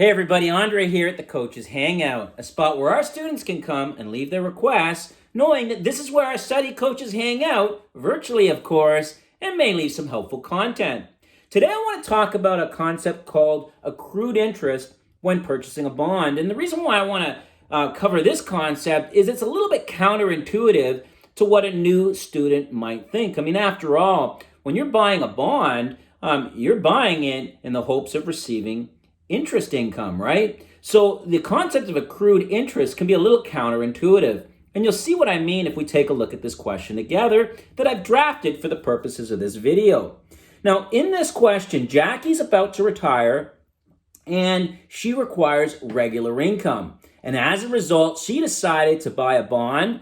Hey everybody, Andre here at the Coaches Hangout, a spot where our students can come and leave their requests, knowing that this is where our study coaches hang out, virtually of course, and may leave some helpful content. Today I want to talk about a concept called accrued interest when purchasing a bond. And the reason why I want to cover this concept is it's a little bit counterintuitive to what a new student might think. I mean, after all, when you're buying a bond, you're buying it in the hopes of receiving interest income, right? So the concept of accrued interest can be a little counterintuitive. And you'll see what I mean if we take a look at this question together that I've drafted for the purposes of this video. Now, in this question, Jackie's about to retire and she requires regular income. And as a result, she decided to buy a bond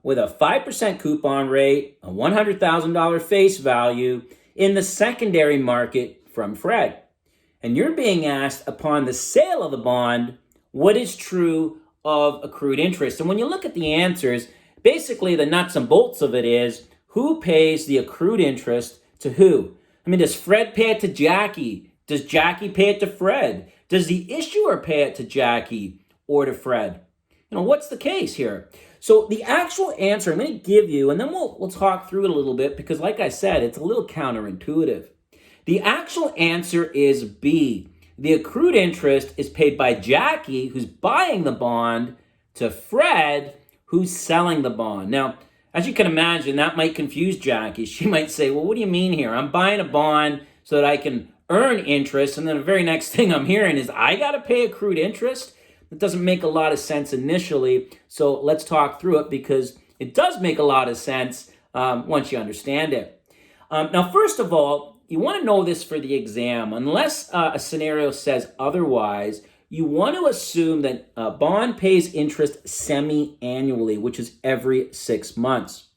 with a 5% coupon rate, a $100,000 face value in the secondary market from Fred. And you're being asked upon the sale of the bond, what is true of accrued interest? And when you look at the answers, basically the nuts and bolts of it is who pays the accrued interest to who? I mean, does Fred pay it to Jackie? Does Jackie pay it to Fred? Does the issuer pay it to Jackie or to Fred? You know, what's the case here? So the actual answer I'm going to give you, and then we'll talk through it a little bit because like I said, it's a little counterintuitive. The actual answer is B. The accrued interest is paid by Jackie, who's buying the bond, to Fred, who's selling the bond. Now, as you can imagine, that might confuse Jackie. She might say, well, what do you mean here? I'm buying a bond so that I can earn interest, and then the very next thing I'm hearing is I got to pay accrued interest? That doesn't make a lot of sense initially, so let's talk through it because it does make a lot of sense once you understand it. Now, first of all, you want to know this for the exam. Unless a scenario says otherwise, you want to assume that a bond pays interest semi-annually, which is every 6 months.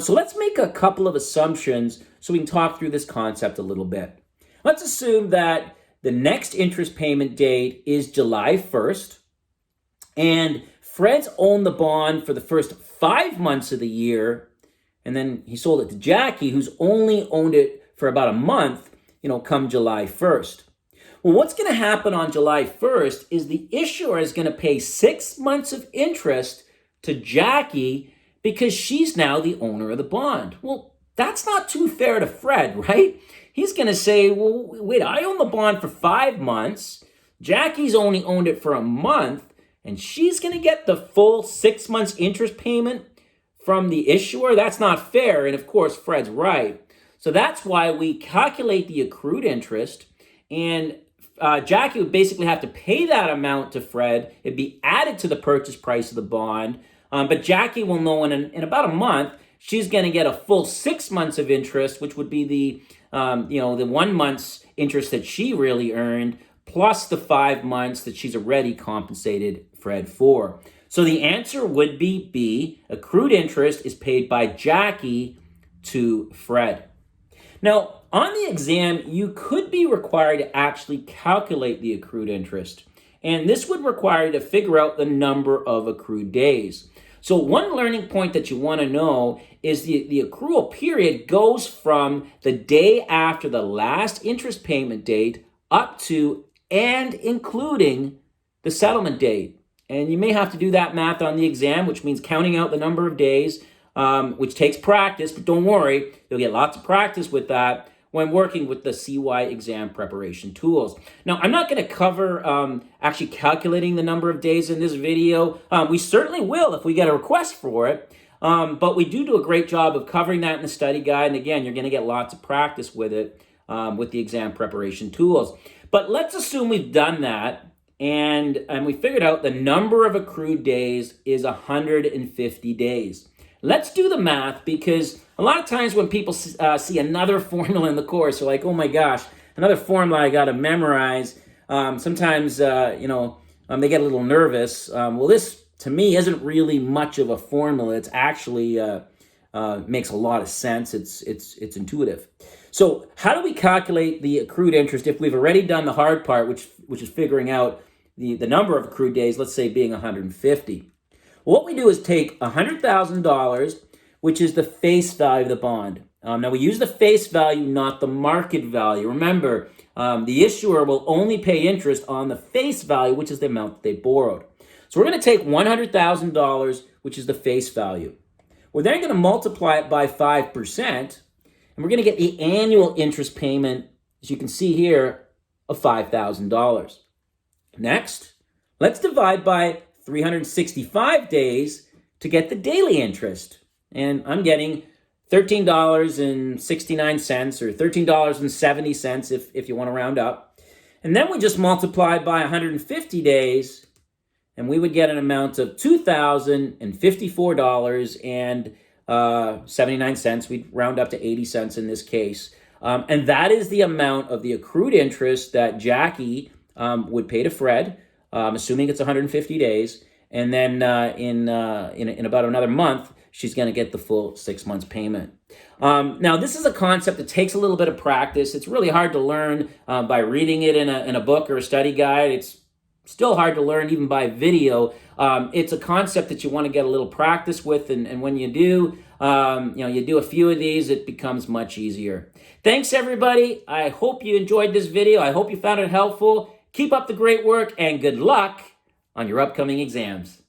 So let's make a couple of assumptions so we can talk through this concept a little bit. Let's assume that the next interest payment date is July 1st, and Fred's owned the bond for the first 5 months of the year, and then he sold it to Jackie, who's only owned it for about a month, come July 1st. Well, what's going to happen on July 1st is the issuer is going to pay 6 months of interest to Jackie because she's now the owner of the bond. Well, that's not too fair to Fred, right? He's going to say, well, wait, I own the bond for 5 months. Jackie's only owned it for a month, and she's going to get the full 6 months interest payment from the issuer? That's not fair, and of course, Fred's right. So that's why we calculate the accrued interest, and Jackie would basically have to pay that amount to Fred. It'd be added to the purchase price of the bond, but Jackie will know in about a month she's going to get a full 6 months of interest, which would be the 1 month's interest that she really earned, plus the 5 months that she's already compensated Fred for. So the answer would be B. Accrued interest is paid by Jackie to Fred. Now, on the exam, you could be required to actually calculate the accrued interest. And this would require you to figure out the number of accrued days. So one learning point that you want to know is the accrual period goes from the day after the last interest payment date up to and including the settlement date. And you may have to do that math on the exam, which means counting out the number of days, which takes practice, but don't worry, you'll get lots of practice with that when working with the SeeWhy exam preparation tools. Now, I'm not going to cover actually calculating the number of days in this video. We certainly will if we get a request for it, but we do a great job of covering that in the study guide, and again, you're going to get lots of practice with it with the exam preparation tools. But let's assume we've done that, and we figured out the number of accrued days is 150 days. Let's do the math because a lot of times when people see another formula in the course, they're like, oh my gosh, another formula I got to memorize. Sometimes, they get a little nervous. Well, this to me isn't really much of a formula. It's actually makes a lot of sense. It's intuitive. So how do we calculate the accrued interest if we've already done the hard part, which is figuring out the number of accrued days, let's say being 150? What we do is take $100,000, which is the face value of the bond. Now, we use the face value, not the market value. Remember, The issuer will only pay interest on the face value, which is the amount that they borrowed. So we're going to take $100,000, which is the face value. We're then going to multiply it by 5%, and we're going to get the annual interest payment, as you can see here, of $5,000. Next, let's divide by 365 days to get the daily interest. And I'm getting $13.69 or $13.70 if you want to round up. And then we just multiply by 150 days, and we would get an amount of $2,054.79. We'd round up to 80 cents in this case. And that is the amount of the accrued interest that Jackie would pay to Fred, assuming it's 150 days. And then in about another month, she's going to get the full 6 months payment. Now, this is a concept that takes a little bit of practice. It's really hard to learn by reading it in a book or a study guide. It's still hard to learn even by video. It's a concept that you want to get a little practice with, and when you do, you do a few of these, it becomes much easier. Thanks, everybody. I hope you enjoyed this video. I hope you found it helpful. Keep up the great work, and good luck on your upcoming exams.